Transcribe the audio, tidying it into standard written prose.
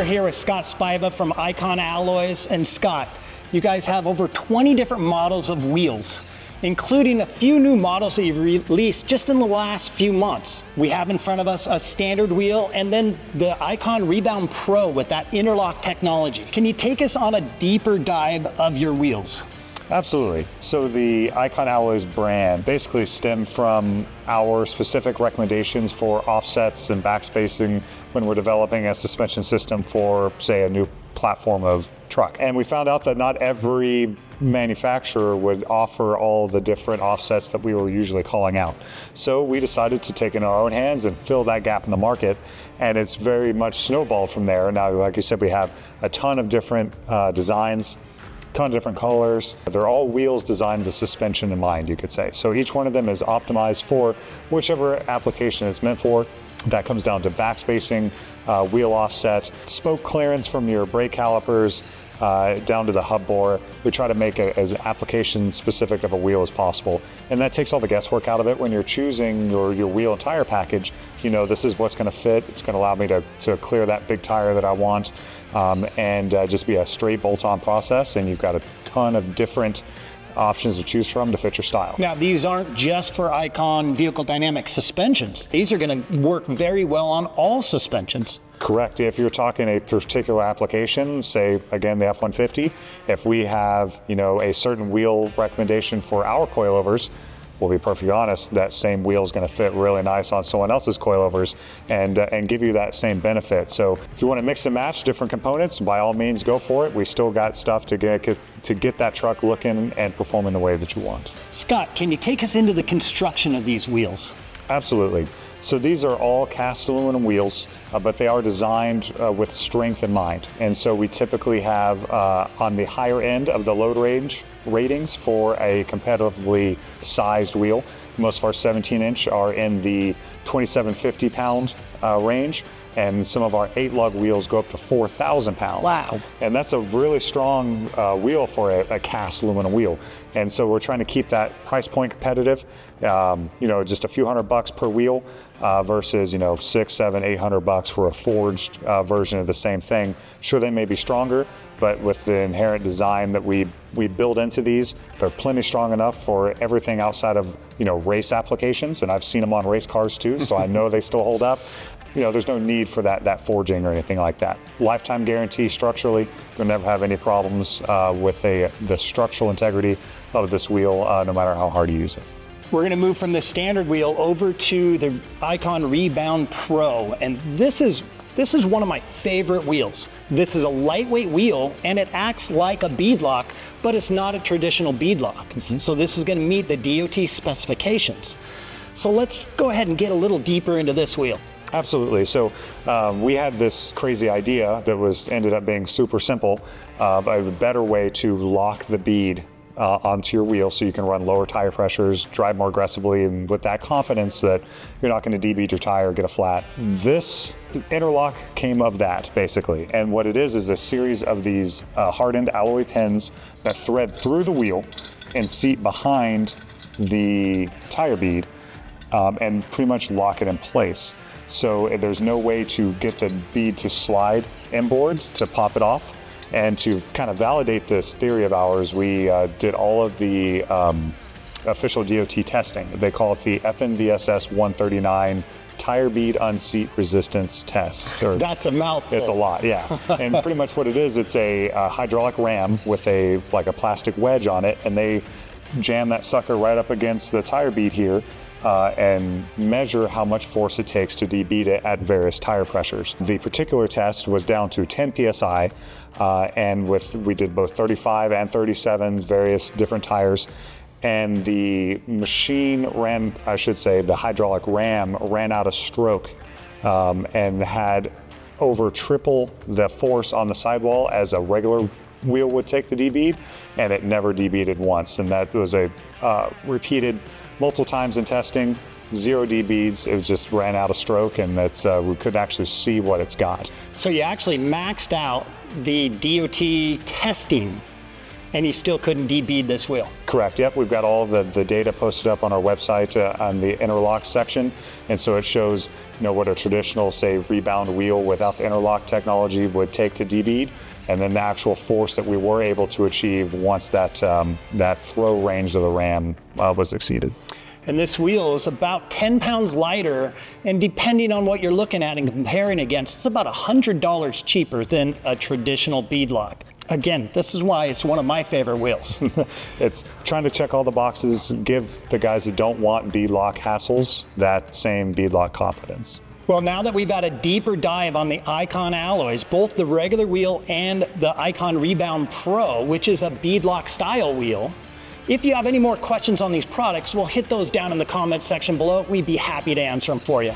We're here with Scott Spiva from Icon Alloys. And Scott, you guys have over 20 different models of wheels, including a few new models that you've released just in the last few months. We have in front of us a standard wheel and then the Icon Rebound Pro with that InnerLock technology. Can you take us on a deeper dive of your wheels? Absolutely. So the Icon Alloys brand basically stemmed from our specific recommendations for offsets and backspacing when we're developing a suspension system for, say, a new platform of truck. And we found out that not every manufacturer would offer all the different offsets that we were usually calling out. So we decided to take it in our own hands and fill that gap in the market. And it's very much snowballed from there. Now, like you said, we have a ton of different designs, ton of different colors. They're all wheels designed with suspension in mind, you could say. So each one of them is optimized for whichever application it's meant for. That comes down to backspacing, wheel offset, spoke clearance from your brake calipers, down to the hub bore. We try to make it as application specific of a wheel as possible. And that takes all the guesswork out of it. When you're choosing your wheel and tire package, you know this is what's going to fit. It's going to allow me to clear that big tire that I want, and just be a straight bolt-on process. And you've got a ton of different options to choose from to fit your style. Now, these aren't just for Icon vehicle dynamic suspensions. These are going to work very well on all suspensions. Correct. If you're talking a particular application, say again the F-150, if we have a certain wheel recommendation for our coilovers, we'll be perfectly honest, that same wheel is going to fit really nice on someone else's coilovers and give you that same benefit. So if you want to mix and match different components, by all means go for it. We still got stuff to get that truck looking and performing the way that you want. Scott, can you take us into the construction of these wheels? Absolutely. So these are all cast aluminum wheels, but they are designed with strength in mind. And so we typically have on the higher end of the load range ratings for a competitively sized wheel. Most of our 17-inch are in the 2,750 pound range, and some of our 8-lug wheels go up to 4,000 pounds. Wow. And that's a really strong wheel for a cast aluminum wheel. And so we're trying to keep that price point competitive, just a few $100 per wheel versus, $600, $700, $800 for a forged version of the same thing. Sure, they may be stronger, but with the inherent design that we build into these, they're plenty strong enough for everything outside of, race applications. And I've seen them on race cars too, so I know they still hold up. There's no need for that forging or anything like that. Lifetime guarantee structurally, you'll never have any problems with the structural integrity of this wheel, no matter how hard you use it. We're going to move from the standard wheel over to the Icon Rebound Pro, and this is one of my favorite wheels. This is a lightweight wheel, and it acts like a beadlock, but it's not a traditional beadlock. Mm-hmm. So this is going to meet the DOT specifications. So let's go ahead and get a little deeper into this wheel. Absolutely. So we had this crazy idea that ended up being super simple of a better way to lock the bead onto your wheel so you can run lower tire pressures, drive more aggressively, and with that confidence that you're not going to debead your tire or get a flat. This InnerLock came of that, basically. And what it is a series of these hardened alloy pins that thread through the wheel and seat behind the tire bead and pretty much lock it in place. So there's no way to get the bead to slide inboard to pop it off. And to kind of validate this theory of ours, we did all of the official DOT testing. They call it the FNVSS 139 tire bead unseat resistance test. That's a mouthful. It's a lot, yeah. And pretty much what it is, it's a hydraulic ram with a plastic wedge on it, and they jam that sucker right up against the tire bead here and measure how much force it takes to debead it at various tire pressures. The particular test was down to 10 PSI, and we did both 35 and 37, various different tires. And the the hydraulic ram ran out of stroke and had over triple the force on the sidewall as a regular wheel would take the debead, and it never debeaded once. And that was repeated multiple times in testing, 0 debeads. It just ran out of stroke, and we could actually see what it's got. So you actually maxed out the DOT testing and you still couldn't debead this wheel. Correct, yep. We've got all of the data posted up on our website on the InnerLock section. And so it shows what a traditional, say, rebound wheel without the InnerLock technology would take to debead, and then the actual force that we were able to achieve once that throw range of the ram was exceeded. And this wheel is about 10 pounds lighter, and depending on what you're looking at and comparing against, it's about $100 cheaper than a traditional beadlock. Again, this is why it's one of my favorite wheels. It's trying to check all the boxes, give the guys that don't want beadlock hassles that same beadlock confidence. Well, now that we've had a deeper dive on the Icon alloys, both the regular wheel and the Icon Rebound Pro, which is a beadlock style wheel, if you have any more questions on these products, we'll hit those down in the comments section below. We'd be happy to answer them for you.